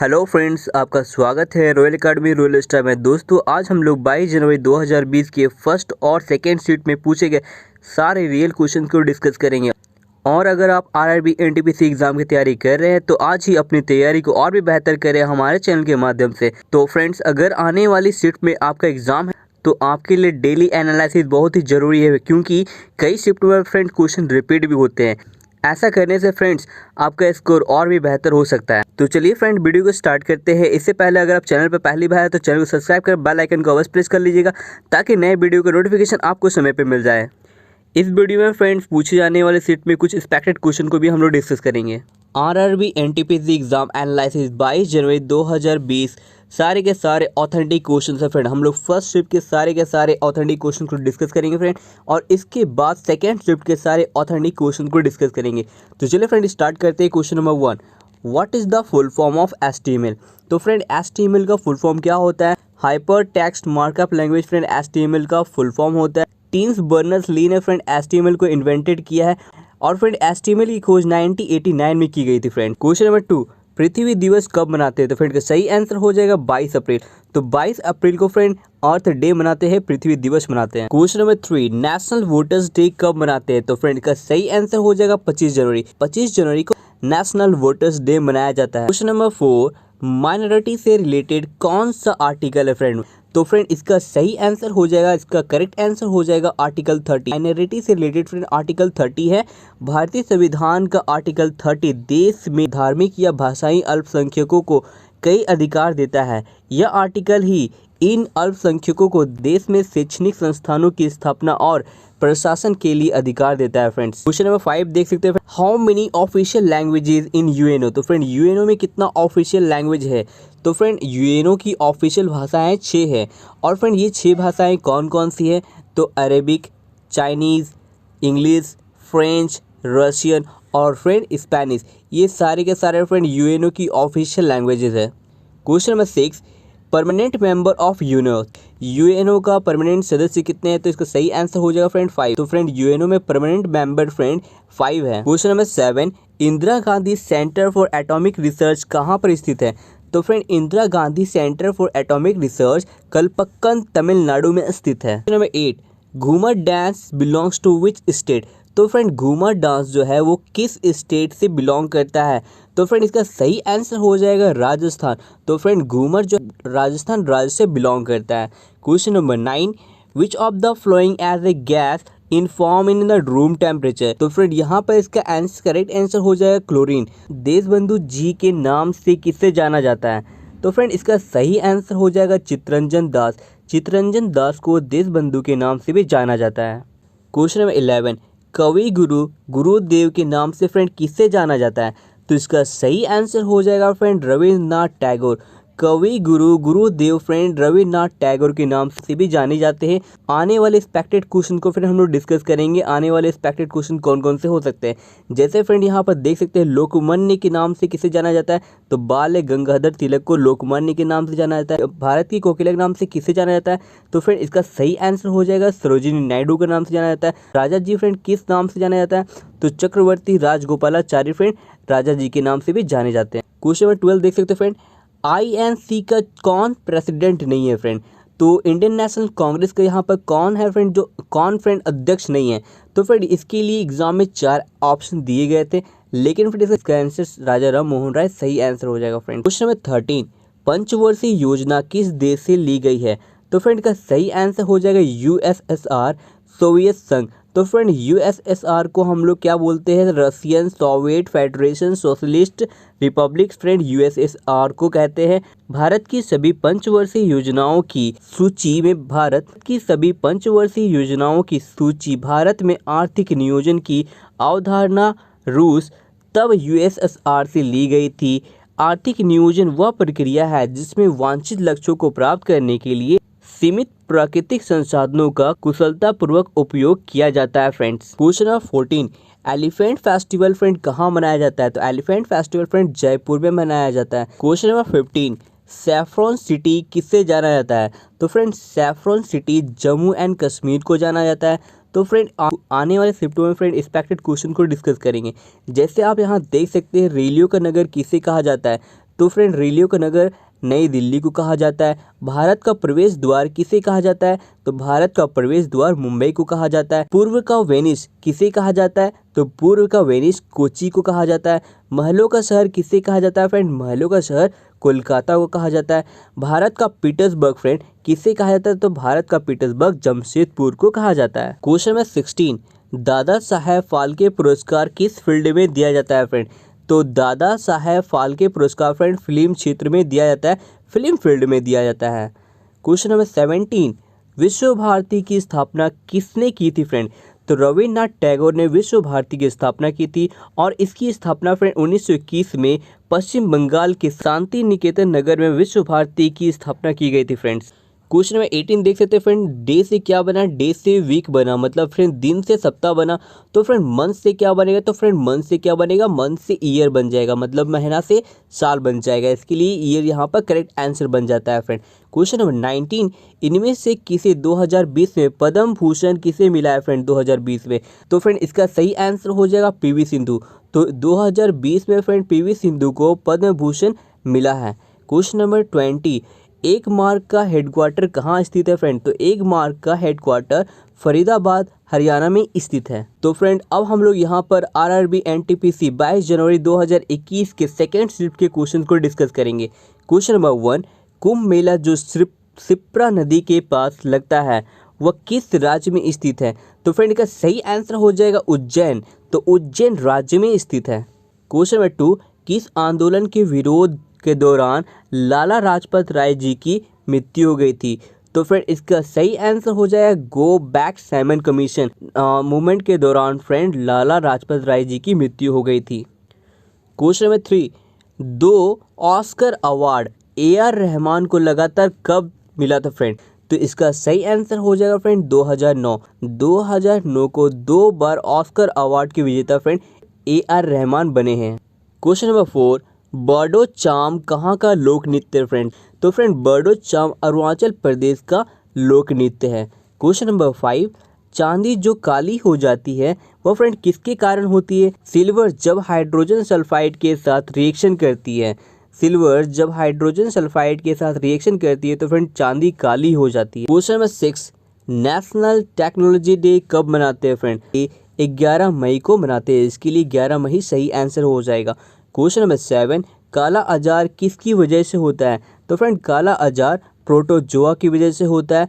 Hello friends, आपका स्वागत है रॉयल अकेडमी रॉयल स्टार में। दोस्तों, आज हम लोग 22 जनवरी 2020 के फर्स्ट और सेकेंड शिफ्ट में पूछे गए सारे रियल क्वेश्चन को डिस्कस करेंगे। और अगर आप आरआरबी एनटीपीसी एग्जाम की तैयारी कर रहे हैं तो आज ही अपनी तैयारी को और भी बेहतर करें हमारे चैनल के माध्यम से। तो फ्रेंड्स, अगर आने वाली शिफ्ट में आपका एग्जाम है तो आपके लिए डेली एनालिसिस बहुत ही ज़रूरी है, क्योंकि कई शिफ्ट में फ्रेंड क्वेश्चन रिपीट भी होते हैं। ऐसा करने से फ्रेंड्स आपका स्कोर और भी बेहतर हो सकता है। तो चलिए फ्रेंड, वीडियो को स्टार्ट करते हैं। इससे पहले अगर आप चैनल पर पहली बार है तो चैनल को सब्सक्राइब कर बेल आइकन को अवश्य प्रेस कर लीजिएगा, ताकि नए वीडियो का नोटिफिकेशन आपको समय पर मिल जाए। इस वीडियो में फ्रेंड्स पूछे जाने वाले सेट में कुछ एक्सपेक्टेड क्वेश्चन को भी हम लोग डिस्कस करेंगे। आरआरबी एनटीपीसी एग्जाम एनालिसिस 22 जनवरी 2020 सारे के सारे ऑथेंटिक क्वेश्चन है फ्रेंड। हम लोग फर्स्ट शिफ्ट के सारे ऑथेंटिक क्वेश्चन को डिस्कस करेंगे फ्रेंड, और इसके बाद सेकेंड शिफ्ट के सारे ऑथेंटिक क्वेश्चन को डिस्कस करेंगे। तो चलिए फ्रेंड, स्टार्ट करते हैं। Question number 1, what is the full form of HTML। तो फ्रेंड, HTML का फुल फॉर्म क्या होता है? Hyper text markup language friend HTML का फुल फॉर्म होता है। टिम्स बर्नर्स-ली ने फ्रेंड HTML को इन्वेंटेड किया है, और फ्रेंड HTML की खोज 1989 में की गई थी फ्रेंड। क्वेश्चन नंबर 2, पृथ्वी दिवस कब मनाते हैं? तो फ्रेंड का सही आंसर हो जाएगा 22 अप्रैल। तो 22 अप्रैल को फ्रेंड अर्थ डे मनाते हैं, पृथ्वी दिवस मनाते हैं। Question number 3, national voters day कब मनाते हैं? तो फ्रेंड का सही आंसर हो जाएगा 25 जनवरी। 25 जनवरी को नेशनल वोटर्स डे मनाया जाता है। क्वेश्चन नंबर 4, माइनॉरिटी से रिलेटेड कौन सा आर्टिकल है फ्रेंड? तो फ्रेंड इसका सही आंसर हो जाएगा, इसका करेक्ट आंसर हो जाएगा आर्टिकल 30। माइनॉरिटी से रिलेटेड फ्रेंड आर्टिकल 30 है। भारतीय संविधान का आर्टिकल 30 देश में धार्मिक या भाषाई अल्पसंख्यकों को कई अधिकार देता है। यह आर्टिकल ही इन अल्पसंख्यकों को देश में शैक्षणिक संस्थानों की स्थापना और प्रशासन के लिए अधिकार देता है फ्रेंड्स। क्वेश्चन नंबर 5 देख सकते हैं, how many official languages in UNO. तो फ्रेंड यूएनओ में कितना ऑफिशियल लैंग्वेज है? तो फ्रेंड यूएनओ की ऑफिशियल भाषाएं 6 है। और फ्रेंड ये 6 भाषाएं कौन कौन सी है? तो Arabic, Chinese, English, French, Russian और फ्रेंड स्पेनिश। ये सारे के सारे फ्रेंड यूएनओ की ऑफिशियल लैंग्वेजेस है। Question number 6, permanent member of UNO. UNO का परमानेंट सदस्य कितने हैं? तो इसका सही आंसर हो जाएगा फ्रेंड 5। तो फ्रेंड यूएनओ में परमानेंट मेंबर फ्रेंड 5 है। Question number 7, Indira Gandhi centre for atomic research कहाँ पर स्थित है? तो friend Indira Gandhi centre for atomic research Kalpakkam Tamil Nadu में स्थित है। Question number 8, Ghoomar dance belongs to which state. तो फ्रेंड घूमर डांस जो है वो किस स्टेट से बिलोंग करता है? तो फ्रेंड इसका सही आंसर हो जाएगा राजस्थान। तो फ्रेंड घूमर जो राजस्थान राज्य से बिलोंग करता है। Question number 9, which of the following as a gas in form in the room temperature. तो फ्रेंड यहाँ पर इसका आंसर करेक्ट आंसर हो जाएगा क्लोरीन। देशबंधु जी के नाम से किसे जाना जाता है? तो फ्रेंड इसका सही आंसर हो जाएगा चित्तरंजन दास। चित्तरंजन दास को देशबंधु के नाम से भी जाना जाता है। क्वेश्चन नंबर 11, कवि गुरु गुरुदेव के नाम से फ्रेंड किससे जाना जाता है? तो इसका सही आंसर हो जाएगा फ्रेंड रविन्द्रनाथ टैगोर। कवि गुरु गुरुदेव फ्रेंड रविन्द्रनाथ टैगोर के नाम से भी जाने जाते हैं। आने वाले एक्सपेक्टेड क्वेश्चन को फिर हम लोग डिस्कस करेंगे। आने वाले एक्सपेक्टेड क्वेश्चन कौन कौन से हो सकते हैं? जैसे फ्रेंड यहाँ पर देख सकते हैं, लोकमान्य के नाम से किसे जाना जाता है? तो बाल गंगाधर तिलक को लोकमान्य के नाम से जाना जाता है। भारत की कोकिला के नाम से किसे जाना जाता है? तो फ्रेंड इसका सही आंसर हो जाएगा सरोजिनी नायडू के नाम से जाना जाता है। राजा जी फ्रेंड किस नाम से जाना जाता है? तो चक्रवर्ती राजगोपालाचारी फ्रेंड राजा जी के नाम से भी जाने जाते हैं। क्वेश्चन नंबर 12 देख सकते हैं फ्रेंड, INC का कौन प्रेसिडेंट नहीं है फ्रेंड? तो इंडियन नेशनल कांग्रेस का यहाँ पर कौन है फ्रेंड जो कौन फ्रेंड अध्यक्ष नहीं है? तो फ्रेंड इसके लिए एग्जाम में 4 ऑप्शन दिए गए थे, लेकिन फिर इसका आंसर राजा राम मोहन राय सही आंसर हो जाएगा फ्रेंड। क्वेश्चन नंबर 13, पंचवर्षीय योजना किस देश से ली गई है? तो फ्रेंड का सही आंसर हो जाएगा USSR, सोवियत संघ। तो फ्रेंड USSR को हम लोग क्या बोलते हैं? Russian Soviet federation socialist Republic friend USSR को कहते हैं। भारत की सभी पंचवर्षीय योजनाओं की सूची भारत में आर्थिक नियोजन की अवधारणा रूस तब USSR से ली गई थी। आर्थिक नियोजन वह प्रक्रिया है जिसमें वांछित लक्ष्यों को प्राप्त करने के लिए सीमित प्राकृतिक संसाधनों का कुशलतापूर्वक उपयोग किया जाता है friends. Question number 14, elephant festival friend कहाँ मनाया जाता है? तो एलिफेंट फेस्टिवल फ्रेंड जयपुर में मनाया जाता है। क्वेश्चन नंबर 15, सैफरॉन सिटी किससे जाना जाता है? तो friend saffron city Jammu and Kashmir को जाना जाता है। तो फ्रेंड आने वाले शिफ्टों में फ्रेंड एक्सपेक्टेड क्वेश्चन को डिस्कस करेंगे। जैसे आप यहाँ देख सकते हैं, रेलियो का नगर किसे कहा जाता है? तो फ्रेंड रेलियो का नगर नई दिल्ली को कहा जाता है। भारत का प्रवेश द्वार किसे कहा जाता है? तो भारत का प्रवेश द्वार मुंबई को कहा जाता है। पूर्व का वेनिस किसे कहा जाता है? तो पूर्व का वेनिस कोची को कहा जाता है। महलों का शहर किसे कहा जाता है फ्रेंड? महलों का शहर कोलकाता को कहा जाता है। भारत का पीटर्सबर्ग फ्रेंड किसे कहा जाता है? तो भारत का पीटर्सबर्ग जमशेदपुर को कहा जाता है। क्वेश्चन नंबर 16, दादा साहेब फाल्के पुरस्कार किस फील्ड में दिया जाता है फ्रेंड? तो दादा साहेब फाल्के पुरस्कार फ्रेंड फिल्म क्षेत्र में दिया जाता है, फिल्म फील्ड में दिया जाता है। क्वेश्चन नंबर 17, विश्व भारती की स्थापना किसने की थी फ्रेंड? तो रविन्द्रनाथ टैगोर ने विश्व भारती की स्थापना की थी और इसकी स्थापना फ्रेंड 1921 में पश्चिम बंगाल के शांति निकेतन नगर में विश्व भारती की स्थापना की गई थी फ्रेंड्स। क्वेश्चन नंबर 18 देख सकते हैं फ्रेंड, डे से क्या बना? डे से वीक बना, मतलब फ्रेंड दिन से सप्ताह बना। तो फ्रेंड मंथ से क्या बनेगा? तो फ्रेंड मंथ से क्या बनेगा? मंथ से ईयर बन जाएगा, मतलब महीना से साल बन जाएगा। इसके लिए ईयर यहाँ पर करेक्ट आंसर बन जाता है फ्रेंड। क्वेश्चन नंबर 19, इनमें से किसे 2020 में पद्म भूषण किसे मिला है फ्रेंड 2020 में? तो फ्रेंड इसका सही आंसर हो जाएगा पीवी सिंधु। तो 2020 में फ्रेंड पीवी सिंधु को पद्म भूषण मिला है। क्वेश्चन नंबर 20, एक मार्ग का हेडक्वार्टर कहाँ स्थित है फ्रेंड? तो एक मार्ग का हेडक्वार्टर फरीदाबाद हरियाणा में स्थित है। तो फ्रेंड अब हम लोग यहाँ पर आरआरबी एनटीपीसी 22 जनवरी 2021 के सेकेंड शिफ्ट के क्वेश्चन को डिस्कस करेंगे। क्वेश्चन नंबर 1, कुंभ मेला जो शिप्रा नदी के पास लगता है वह किस राज्य में स्थित है? तो फ्रेंड इसका सही आंसर हो जाएगा उज्जैन। तो उज्जैन राज्य में स्थित है। क्वेश्चन नंबर 2, किस आंदोलन के विरोध के दौरान लाला लाजपत राय जी की मृत्यु हो गई थी? तो फ्रेंड इसका सही आंसर हो जाएगा go back Simon commission movement के दौरान फ्रेंड लाला लाजपत राय जी की मृत्यु हो गई थी। Question number 3, 2 Oscar award AR Rahman को लगातार कब मिला था फ्रेंड? तो इसका सही आंसर हो जाएगा फ्रेंड 2009। 2009 को 2 बार ऑस्कर अवार्ड के विजेता फ्रेंड AR रहमान बने हैं। क्वेश्चन नंबर 4, बर्डो चाम कहाँ का लोक नृत्य है फ्रेंड? तो फ्रेंड बर्डो चाम अरुणाचल प्रदेश का लोक नृत्य है। क्वेश्चन नंबर 5, चांदी जो काली हो जाती है वह फ्रेंड किसके कारण होती है? सिल्वर जब हाइड्रोजन सल्फाइड के साथ रिएक्शन करती है। सिल्वर जब हाइड्रोजन सल्फाइड के साथ रिएक्शन करती है तो फ्रेंड चांदी काली हो जाती है। Question number 6, national technology day कब मनाते हैं फ्रेंड? 11 मई को मनाते हैं। इसके लिए 11 मई सही आंसर हो जाएगा। क्वेश्चन नंबर 7, काला अजार किसकी वजह से होता है? तो फ्रेंड काला अजार प्रोटोजोआ की वजह से होता है।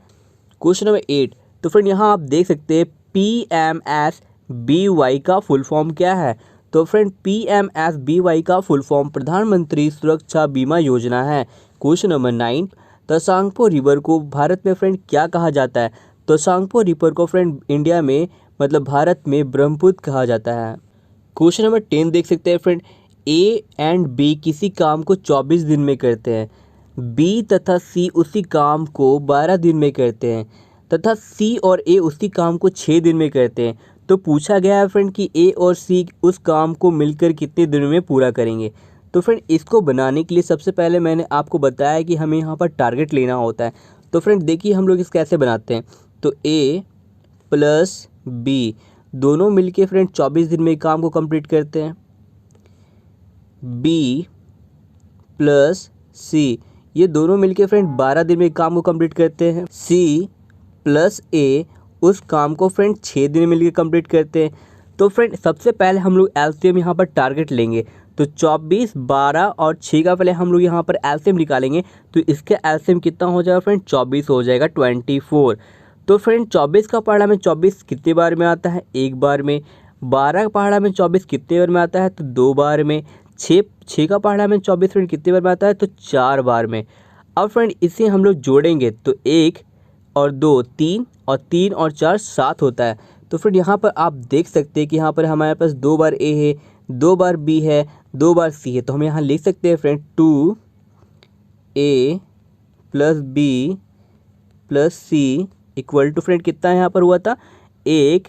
क्वेश्चन नंबर 8, तो फ्रेंड यहाँ आप देख सकते हैं PMSBY का फुल फॉर्म क्या है? तो फ्रेंड PMSBY का फुल फॉर्म प्रधानमंत्री सुरक्षा बीमा योजना है। क्वेश्चन नंबर 9, तसांगपो रिवर को भारत में फ्रेंड क्या कहा जाता है? तो तसांगपो रिवर को फ्रेंड इंडिया में मतलब भारत में ब्रह्मपुत्र कहा जाता है। क्वेश्चन नंबर 10 देख सकते हैं फ्रेंड, A एंड B किसी काम को 24 दिन में करते हैं, B तथा C उसी काम को 12 दिन में करते हैं तथा C और A उसी काम को 6 दिन में करते हैं। तो पूछा गया है फ्रेंड कि A और C उस काम को मिलकर कितने दिनों में पूरा करेंगे। तो फ्रेंड इसको बनाने के लिए सबसे पहले मैंने आपको बताया कि हमें यहाँ पर टारगेट लेना होता है। तो फ्रेंड देखिए हम लोग इस कैसे बनाते हैं। तो A प्लस B दोनों मिलके फ्रेंड 24 दिन में काम को कंप्लीट करते हैं। B प्लस C ये दोनों मिलके फ्रेंड 12 दिन में काम को कंप्लीट करते हैं। C प्लस A उस काम को फ्रेंड 6 दिन में मिलके कंप्लीट करते हैं। तो फ्रेंड सबसे पहले हम लोग एलसीएम यहाँ पर टारगेट लेंगे। तो 24, 12 और 6 का पहले हम लोग यहाँ पर एलसीएम निकालेंगे। तो इसका एलसीएम कितना हो जाएगा फ्रेंड? 24 हो जाएगा, 24। तो फ्रेंड 24 का पहाड़ा में 24 कितने बार में आता है? 1 बार में। 12 का पहाड़ा में 24 कितने बार में आता है? तो 2 बार में। 6 का पहाड़ा में 24 फ्रेंड कितने बार में आता है? तो 4 बार में। अब फ्रेंड इसे हम लोग जोड़ेंगे तो 1 और 2 3 और 3 और 4 7 होता है। तो फ्रेंड यहाँ पर आप देख सकते हैं कि यहाँ पर हमारे पास 2 बार A है, 2 बार B है, 2 बार C है। तो हम यहाँ लिख सकते हैं friend 2A plus B plus C equal to friend कितना यहाँ पर हुआ था? 1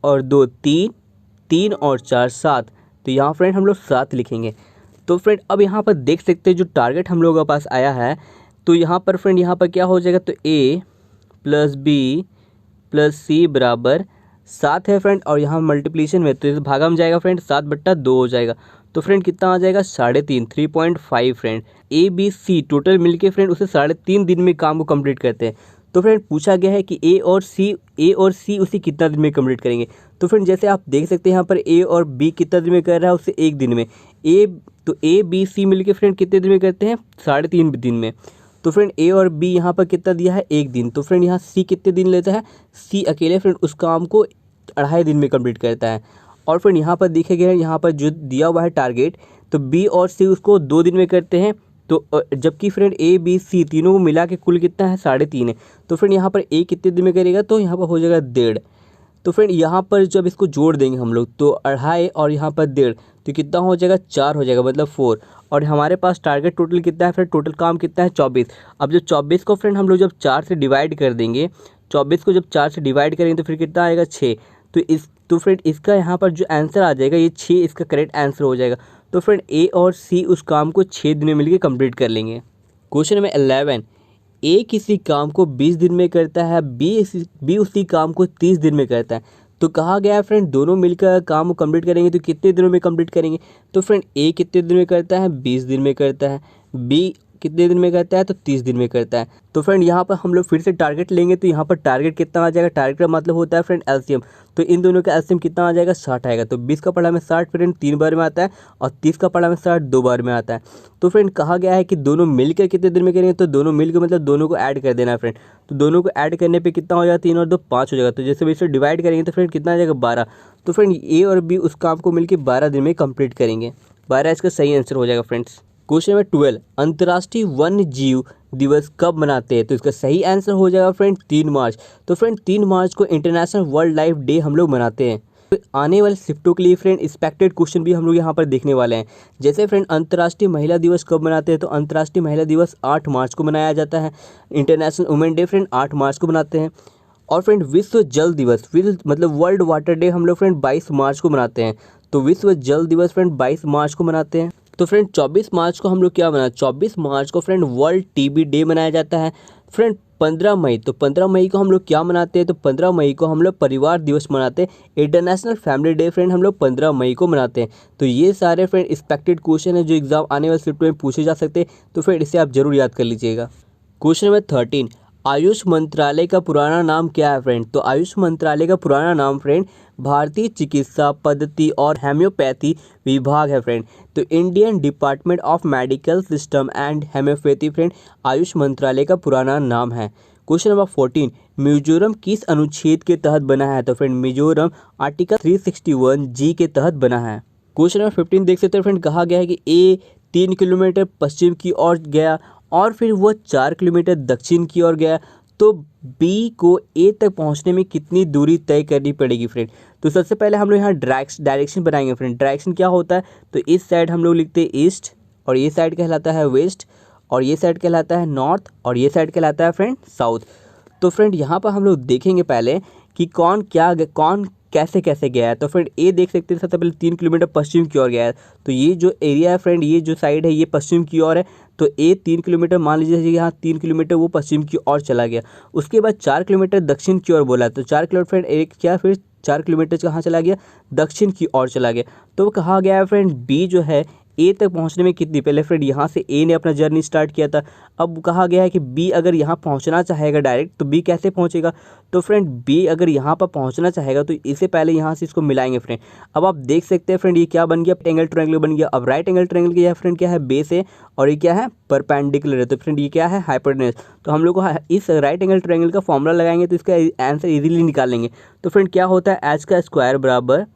और 2 3, 3 और 4 7। तो यहाँ फ्रेंड हम लोग 7 लिखेंगे। तो फ्रेंड अब यहाँ पर देख सकते हैं जो टारगेट हम लोगों के पास आया है। तो यहाँ पर फ्रेंड यहाँ पर क्या हो जाएगा? तो A plus B plus C बराबर 7 है फ्रेंड और यहाँ मल्टीप्लिकेशन में तो इस भागा में जाएगा फ्रेंड 7/2 हो जाएगा। तो फ्रेंड कितना आ जाएगा 3.5, 3.5 friend. A B C total मिलके फ्रेंड उसे 3.5 दिन में काम को कंप्लीट करते हैं। तो फ्रेंड पूछा गया है कि ए और सी उसे कितना दिन में कंप्लीट करेंगे। तो फ्रेंड जैसे आप देख सकते हैं यहाँ पर ए और बी कितना दिन में कर रहा है, उससे 1 दिन में। ए बी सी मिलके फ्रेंड कितने दिन में करते हैं, 3.5 दिन में। तो फ्रेंड ए और बी यहाँ पर कितना दिया है, 1 दिन। तो फ्रेंड यहाँ सी कितने दिन लेता है, सी अकेले फ्रेंड उस काम को 2.5 दिन में कंप्लीट करता है। और फ्रेंड यहाँ पर देखे गए हैं, यहाँ पर जो दिया हुआ है टारगेट, तो बी और सी उसको 2 दिन में करते हैं। तो जबकि फ्रेंड ए बी सी तीनों को मिला के कुल कितना है, 3.5 है। तो फ्रेंड यहाँ पर ए कितने दिन में करेगा, तो यहाँ पर हो जाएगा 1.5। तो फ्रेंड यहाँ पर जब इसको जोड़ देंगे हम लोग, तो 2.5 और यहाँ पर 1.5, तो कितना हो जाएगा, 4 हो जाएगा, मतलब 4। और हमारे पास टारगेट टोटल कितना है फ्रेंड, टोटल काम कितना है, 24। अब जो 24 को फ्रेंड हम लोग जब 4 से डिवाइड कर देंगे, 24 को जब 4 से डिवाइड करेंगे तो फिर कितना आएगा, 6। तो फ्रेंड इसका यहाँ पर जो आंसर आ जाएगा, ये 6 इसका करेक्ट आंसर हो जाएगा। तो फ्रेंड ए और सी उस काम को 6 दिन में मिलकर कंप्लीट कर लेंगे। क्वेश्चन नंबर 11, ए किसी काम को 20 दिन में करता है, बी उसी काम को 30 दिन में करता है। तो कहा गया है फ्रेंड दोनों मिलकर काम को कंप्लीट करेंगे तो कितने दिनों में कंप्लीट करेंगे। तो फ्रेंड ए कितने दिन में करता है, 20 दिन में करता है। बी कितने दिन में करता है, तो 30 दिन में करता है। तो फ्रेंड यहाँ पर हम लोग फिर से टारगेट लेंगे, तो यहाँ पर टारगेट कितना आ जाएगा, टारगेट का मतलब होता है फ्रेंड एलसीएम। तो इन दोनों का एलसीएम कितना आ जाएगा, 60 आएगा। तो 20 का पढ़ा में 60 फ्रेंड 3 बार में आता है, और 30 का पढ़ा में 60 2 बार में आता है। तो फ्रेंड कहा गया है कि दोनों मिलकर कितने दिन में करेंगे, तो दोनों मिलकर मतलब दोनों को ऐड कर देना है फ्रेंड। तो दोनों को ऐड करने पर कितना हो जाएगा, 3 और 2 5 हो जाएगा। तो जैसे इसे डिवाइड करेंगे तो फ्रेंड कितना आ जाएगा, 12। तो फ्रेंड ए और बी उस काम को मिलकर 12 दिन में कंप्लीट करेंगे। 12 इसका सही आंसर हो जाएगा फ्रेंड्स। क्वेश्चन नंबर 12, अंतर्राष्ट्रीय वन्य जीव दिवस कब मनाते हैं। तो इसका सही आंसर हो जाएगा फ्रेंड 3 मार्च। तो फ्रेंड 3 मार्च को इंटरनेशनल वर्ल्ड लाइफ डे हम लोग मनाते हैं। तो आने वाले शिफ्टों के लिए फ्रेंड एक्सपेक्टेड क्वेश्चन भी हम लोग यहाँ पर देखने वाले हैं। जैसे फ्रेंड अंतर्राष्ट्रीय महिला दिवस कब मनाते हैं, तो अंतर्राष्ट्रीय महिला दिवस 8 मार्च को मनाया जाता है। इंटरनेशनल वुमेन डे फ्रेंड 8 मार्च को मनाते हैं। और फ्रेंड विश्व जल दिवस, मतलब वर्ल्ड वाटर डे हम लोग फ्रेंड 22 मार्च को मनाते हैं। तो विश्व जल दिवस फ्रेंड 22 मार्च को मनाते हैं। तो फ्रेंड 24 मार्च को हम लोग क्या मनाते हैं, 24 मार्च को फ्रेंड वर्ल्ड टीबी डे मनाया जाता है। फ्रेंड 15 मई, तो 15 मई को हम लोग क्या मनाते हैं, तो 15 मई को हम लोग परिवार दिवस मनाते हैं। इंटरनेशनल फैमिली डे फ्रेंड हम लोग 15 मई को मनाते हैं। तो ये सारे फ्रेंड एक्सपेक्टेड क्वेश्चन है जो एग्जाम आने वाले शिफ्ट में पूछे जा सकते हैं। तो फ्रेंड इसे आप जरूर याद कर लीजिएगा। क्वेश्चन नंबर 13, आयुष मंत्रालय का पुराना नाम क्या है फ्रेंड। तो आयुष मंत्रालय का पुराना नाम फ्रेंड भारतीय चिकित्सा पद्धति और होम्योपैथी विभाग है फ्रेंड। तो Indian department of medical system and homeopathy friend Ayush मंत्रालय का पुराना नाम है। क्वेश्चन नंबर 14, मिजोरम किस अनुच्छेद के तहत बना है। तो फ्रेंड मिजोरम आर्टिकल 361 जी के तहत बना है। क्वेश्चन नंबर 15 देख सकते हैं फ्रेंड, कहा गया है कि ए 3 किलोमीटर पश्चिम की ओर गया और फिर वह 4 किलोमीटर दक्षिण की ओर गया, तो बी को ए तक पहुंचने में कितनी दूरी तय करनी पड़ेगी फ्रेंड। तो सबसे पहले हम लोग यहाँ डायरेक्शन बनाएंगे फ्रेंड। डायरेक्शन क्या होता है, तो इस साइड हम लोग लिखते हैं ईस्ट, और ये साइड कहलाता है वेस्ट, और ये साइड कहलाता है नॉर्थ, और ये साइड कहलाता है फ्रेंड साउथ। तो फ्रेंड यहाँ पर हम लोग देखेंगे पहले कि कौन कैसे कैसे गया है। तो फ्रेंड ए देख सकते हैं सबसे पहले 3 किलोमीटर पश्चिम की ओर गया है। तो ये जो एरिया है फ्रेंड, ये जो साइड है ये पश्चिम की ओर है। तो ए 3 किलोमीटर मान लीजिए यहाँ 3 किलोमीटर वो पश्चिम की ओर चला गया। उसके बाद 4 किलोमीटर दक्षिण की ओर बोला, तो 4 किलोमीटर फ्रेंड एक क्या फिर 4 किलोमीटर कहाँ चला गया, दक्षिण की ओर चला गया। तो कहा गया है फ्रेंड बी जो है ए तक पहुंचने में कितनी, पहले फ्रेंड यहाँ से ए ने अपना जर्नी स्टार्ट किया था। अब कहा गया है कि बी अगर यहाँ पहुंचना चाहेगा डायरेक्ट, तो बी कैसे पहुंचेगा। तो फ्रेंड बी अगर यहाँ पर पहुंचना चाहेगा तो इससे पहले यहाँ से इसको मिलाएंगे फ्रेंड। अब आप देख सकते हैं फ्रेंड ये क्या बन गया, एंगल ट्रायंगल बन गया। अब राइट एंगल ट्रायंगल क्या है फ्रेंड, क्या है बेस है, और ये क्या है परपेंडिकुलर है। तो फ्रेंड ये क्या है हाइपोटेन्यूज। तो हम लोग को इस राइट एंगल ट्रायंगल का फॉर्मूला लगाएंगे तो इसका आंसर इजीली निकाल लेंगे। तो फ्रेंड क्या होता है, एच का स्क्वायर बराबर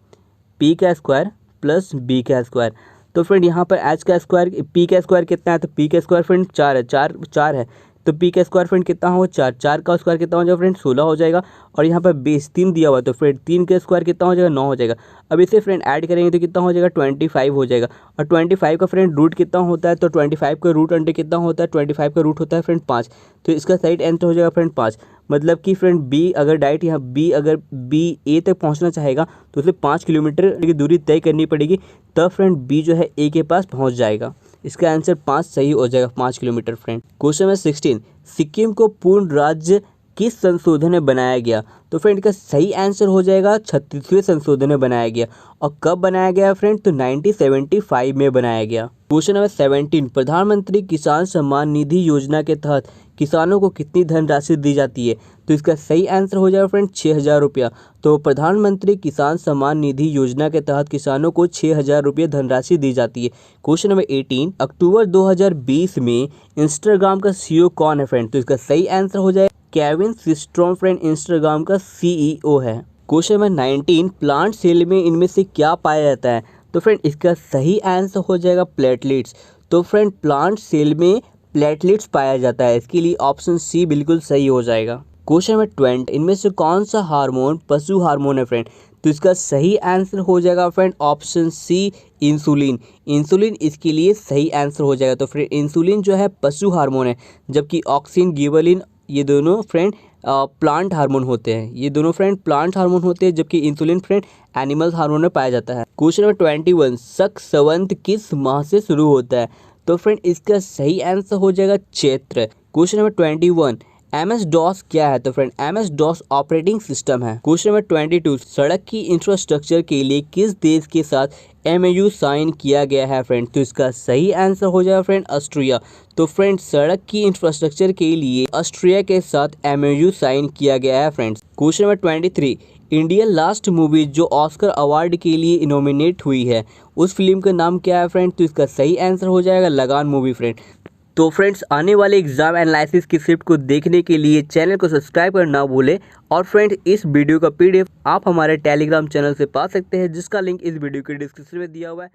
पी का स्क्वायर प्लस बी का स्क्वायर। तो फ्रेंड यहाँ पर एच का स्क्वायर, पी का स्क्वायर कितना है, तो पी का स्क्वायर फ्रेंड 4 है, 4 है। तो पी का स्क्वायर फ्रेंड कितना हो, 4, 4 का स्क्वायर कितना हो जाएगा फ्रेंड 16 हो जाएगा। और यहाँ पर बेस 3 दिया हुआ है, तो फ्रेंड 3 का स्क्वायर कितना हो जाएगा 9 हो जाएगा। अब इसे फ्रेंड ऐड करेंगे तो कितना हो जाएगा 25 हो जाएगा। और 25 का फ्रेंड रूट कितना होता है, तो 25 का रूट अंडर कितना होता है, 25 का रूट होता है फ्रेंड 5। तो इसका सही आंसर हो जाएगा फ्रेंड 5। मतलब कि फ्रेंड बी अगर डायरेक्ट यहाँ बी ए तक पहुँचना चाहेगा तो उसे 5 किलोमीटर की दूरी तय करनी पड़ेगी, तब फ्रेंड बी जो है ए के पास पहुँच जाएगा। इसका आंसर 5 सही हो जाएगा, 5 kilometre friend. Question number 16, Sikkim को पूर्ण राज्य किस संशोधन में बनाया गया? तो फ्रेंड इसका सही आंसर हो जाएगा 36वें संशोधन में बनाया गया। और कब बनाया गया फ्रेंड? तो 1975 में बनाया गया। क्वेश्चन नंबर 17, प्रधानमंत्री किसान सम्मान निधि योजना के तहत किसानों को कितनी धनराशि दी जाती है? तो इसका सही आंसर हो जाएगा फ्रेंड 6,000 रुपया। तो प्रधानमंत्री किसान सम्मान निधि योजना के तहत किसानों को 6,000 रुपये धनराशि दी जाती है। क्वेश्चन नंबर 18, अक्टूबर 2020 में इंस्टाग्राम का CEO कौन है फ्रेंड? तो इसका सही आंसर हो जाएगा केविन सिस्ट्रोम फ्रेंड इंस्टाग्राम का CEO है। क्वेश्चन नंबर 19, प्लांट सेल में इनमें से क्या पाया जाता है? तो फ्रेंड इसका सही आंसर हो जाएगा प्लेटलेट्स। तो फ्रेंड प्लांट सेल में प्लेटलेट्स पाया जाता है, इसके लिए ऑप्शन सी बिल्कुल सही हो जाएगा। क्वेश्चन नंबर 20, इनमें से कौन सा हार्मोन पशु हार्मोन है फ्रेंड? तो इसका सही आंसर हो जाएगा friend option C insulin. Insulin इसके लिए सही आंसर हो जाएगा। तो फ्रेंड इंसुलिन जो है पशु हार्मोन है, जबकि ऑक्सिन गिबरेलिन ये दोनों फ्रेंड प्लांट हार्मोन होते हैं। ये दोनों फ्रेंड प्लांट हार्मोन होते हैं, जबकि इंसुलिन फ्रेंड एनिमल हार्मोन में पाया जाता है। क्वेश्चन नंबर 21, शक संवत किस माह से शुरू होता है? तो फ्रेंड इसका सही आंसर हो जाएगा चैत्र। क्वेश्चन नंबर 21, MS-DOS क्या है? तो फ्रेंड MS-DOS ऑपरेटिंग सिस्टम है। क्वेश्चन नंबर 22, सड़क की इंफ्रास्ट्रक्चर के लिए किस देश के साथ MOU साइन किया गया है फ्रेंड? तो इसका सही आंसर हो जाएगा फ्रेंड ऑस्ट्रिया। तो फ्रेंड सड़क की इंफ्रास्ट्रक्चर के लिए ऑस्ट्रिया के साथ MOU साइन किया गया है friends. Question number 23, India last movie जो ऑस्कर अवार्ड के लिए नॉमिनेट हुई है, उस फिल्म का नाम क्या है फ्रेंड? तो इसका सही आंसर हो जाएगा लगान मूवी फ्रेंड। तो फ्रेंड्स आने वाले एग्जाम एनालिसिस की स्क्रिप्ट को देखने के लिए चैनल को सब्सक्राइब करना ना भूलें। और फ्रेंड इस वीडियो का PDF आप हमारे टेलीग्राम चैनल से पा सकते हैं, जिसका लिंक इस वीडियो के डिस्क्रिप्शन में दिया हुआ है।